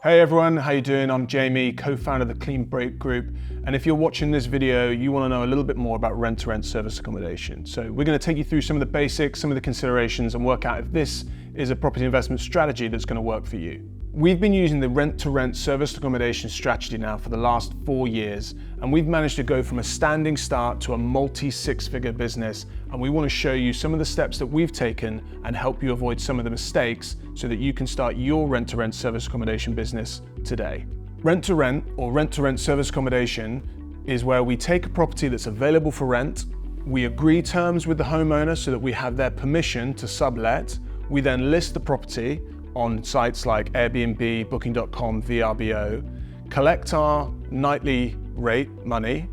Hey everyone, how you doing? I'm Jamie, co-founder of the Clean Break Group. And if you're watching this video, you want to know a little bit more about rent-to-rent service accommodation. So we're going to take you through some of the basics, some of the considerations, and work out if this is a property investment strategy that's going to work for you. We've been using the rent-to-rent service accommodation strategy now for the last 4 years, and we've managed to go from a standing start to a multi-six-figure business, and we want to show you some of the steps that we've taken and help you avoid some of the mistakes so that you can start your rent-to-rent service accommodation business today. Rent-to-rent or rent-to-rent service accommodation is where we take a property that's available for rent, we agree terms with the homeowner so that we have their permission to sublet, we then list the property on sites like Airbnb, Booking.com, VRBO, collect our nightly rate money,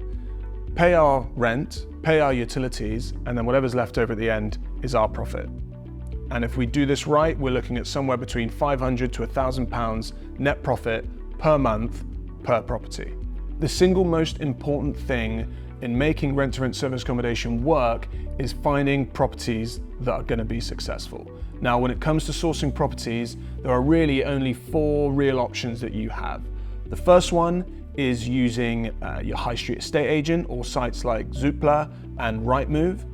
pay our rent, pay our utilities, and then whatever's left over at the end is our profit. And if we do this right, we're looking at somewhere between £500 to £1,000 net profit per month per property. The single most important thing in making rent-to-rent service accommodation work is finding properties that are going to be successful. Now, when it comes to sourcing properties, there are really only 4 real options that you have. The first one is using your high street estate agent or sites like Zoopla and Rightmove.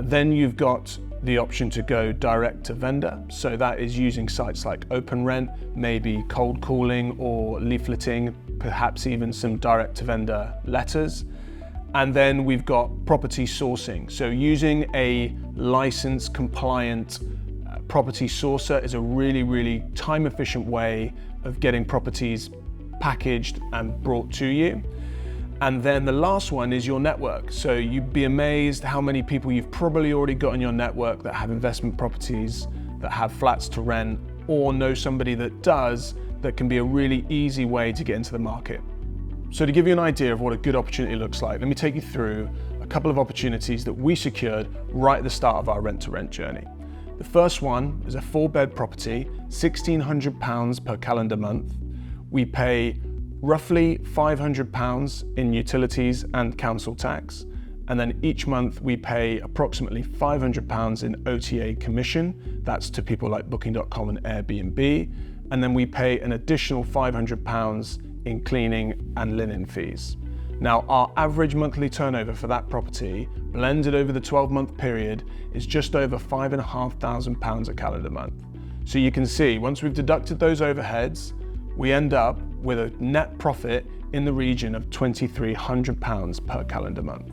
Then you've got the option to go direct to vendor. So that is using sites like OpenRent, maybe cold calling or leafleting, perhaps even some direct to vendor letters. And then we've got property sourcing. So using a license compliant property sourcer is a really time efficient way of getting properties packaged and brought to you. And then the last one is your network. So you'd be amazed how many people you've probably already got in your network that have investment properties, that have flats to rent, or know somebody that does, that can be a really easy way to get into the market. So to give you an idea of what a good opportunity looks like, let me take you through a couple of opportunities that we secured right at the start of our rent-to-rent journey. The first one is a 4-bed property, £1,600 per calendar month. We pay roughly £500 in utilities and council tax, and then each month we pay approximately £500 in OTA commission. That's to people like Booking.com and Airbnb, and then we pay an additional £500 in cleaning and linen fees. Now, our average monthly turnover for that property, blended over the 12-month period, is just over £5,500 a calendar month. So you can see, once we've deducted those overheads, we end up with a net profit in the region of £2,300 per calendar month.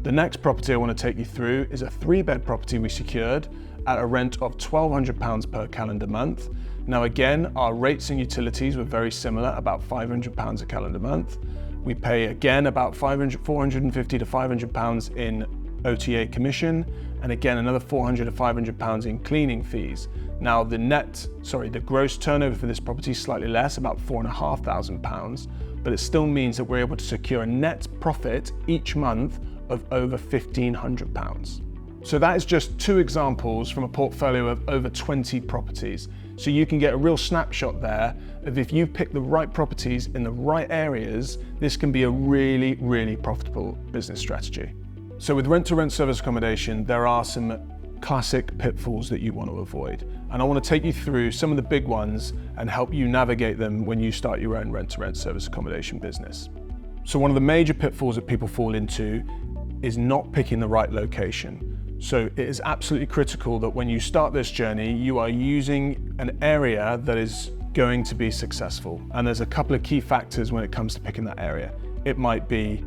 The next property I want to take you through is a 3-bed property we secured at a rent of £1,200 per calendar month. Now again, our rates and utilities were very similar, about £500 a calendar month. We pay again about £450 to £500 in OTA commission, and again another £400 to £500 in cleaning fees. Now the gross turnover for this property is slightly less, about £4,500, but it still means that we're able to secure a net profit each month of over £1,500. So that is just 2 examples from a portfolio of over 20 properties. So you can get a real snapshot there of if you pick the right properties in the right areas, this can be a really profitable business strategy. So with rent-to-rent service accommodation, there are some classic pitfalls that you want to avoid. And I want to take you through some of the big ones and help you navigate them when you start your own rent-to-rent service accommodation business. So one of the major pitfalls that people fall into is not picking the right location. So it is absolutely critical that when you start this journey, you are using an area that is going to be successful. And there's a couple of key factors when it comes to picking that area. It might be,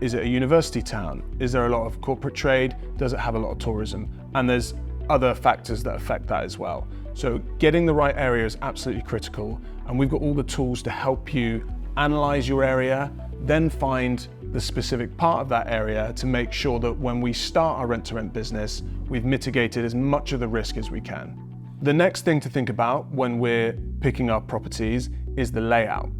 is it a university town? Is there a lot of corporate trade? Does it have a lot of tourism? And there's other factors that affect that as well. So getting the right area is absolutely critical. And we've got all the tools to help you analyze your area, then find the specific part of that area to make sure that when we start our rent-to-rent business, we've mitigated as much of the risk as we can. The next thing to think about when we're picking our properties is the layout.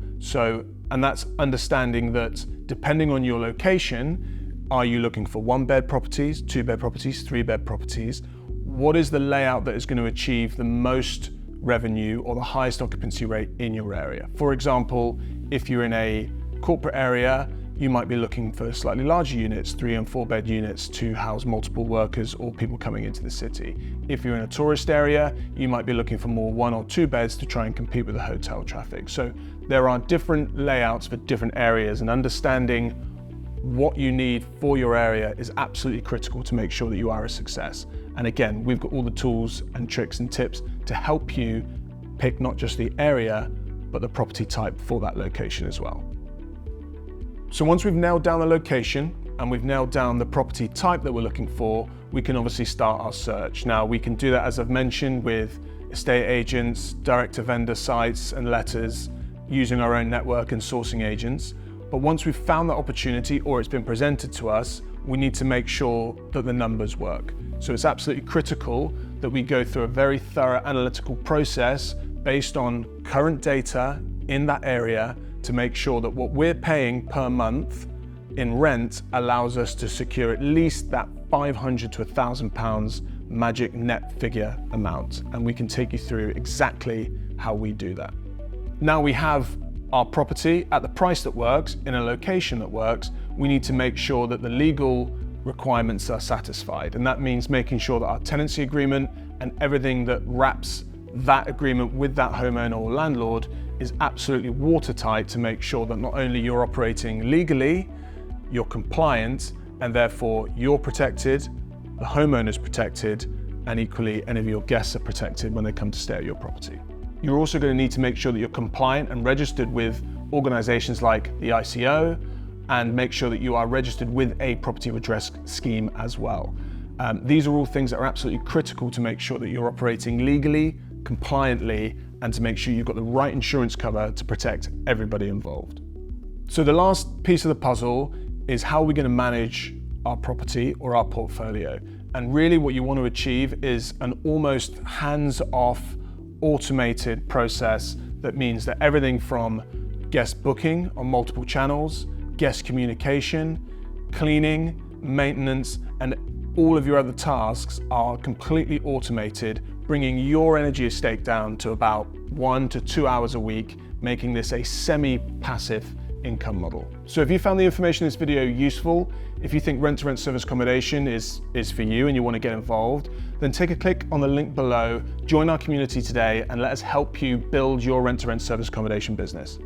And that's understanding that depending on your location, are you looking for 1-bed properties, 2-bed properties, 3-bed properties? What is the layout that is going to achieve the most revenue or the highest occupancy rate in your area? For example, if you're in a corporate area, you might be looking for slightly larger units, 3 and 4 bed units to house multiple workers or people coming into the city. If you're in a tourist area, you might be looking for more 1 or 2 beds to try and compete with the hotel traffic. So there are different layouts for different areas, and understanding what you need for your area is absolutely critical to make sure that you are a success. And again, we've got all the tools and tricks and tips to help you pick not just the area, but the property type for that location as well. So once we've nailed down the location and we've nailed down the property type that we're looking for, we can obviously start our search. Now we can do that, as I've mentioned, with estate agents, direct to vendor sites and letters, using our own network and sourcing agents. But once we've found that opportunity or it's been presented to us, we need to make sure that the numbers work. So it's absolutely critical that we go through a very thorough analytical process based on current data in that area to make sure that what we're paying per month in rent allows us to secure at least that £500 to £1,000 magic net figure amount. And we can take you through exactly how we do that. Now we have our property at the price that works, in a location that works, we need to make sure that the legal requirements are satisfied. And that means making sure that our tenancy agreement and everything that wraps that agreement with that homeowner or landlord is absolutely watertight, to make sure that not only you're operating legally, you're compliant, and therefore you're protected, the homeowner's protected, and equally any of your guests are protected when they come to stay at your property. You're also going to need to make sure that you're compliant and registered with organizations like the ICO, and make sure that you are registered with a property redress scheme as well. These are all things that are absolutely critical to make sure that you're operating legally, compliantly, and to make sure you've got the right insurance cover to protect everybody involved. So the last piece of the puzzle is how we're going to manage our property or our portfolio. And really what you want to achieve is an almost hands-off automated process that means that everything from guest booking on multiple channels, guest communication, cleaning, maintenance, and all of your other tasks are completely automated, bringing your energy estate down to about 1 to 2 hours a week, making this a semi-passive income model. So if you found the information in this video useful, if you think rent-to-rent service accommodation is for you and you want to get involved, then take a click on the link below, join our community today, and let us help you build your rent-to-rent service accommodation business.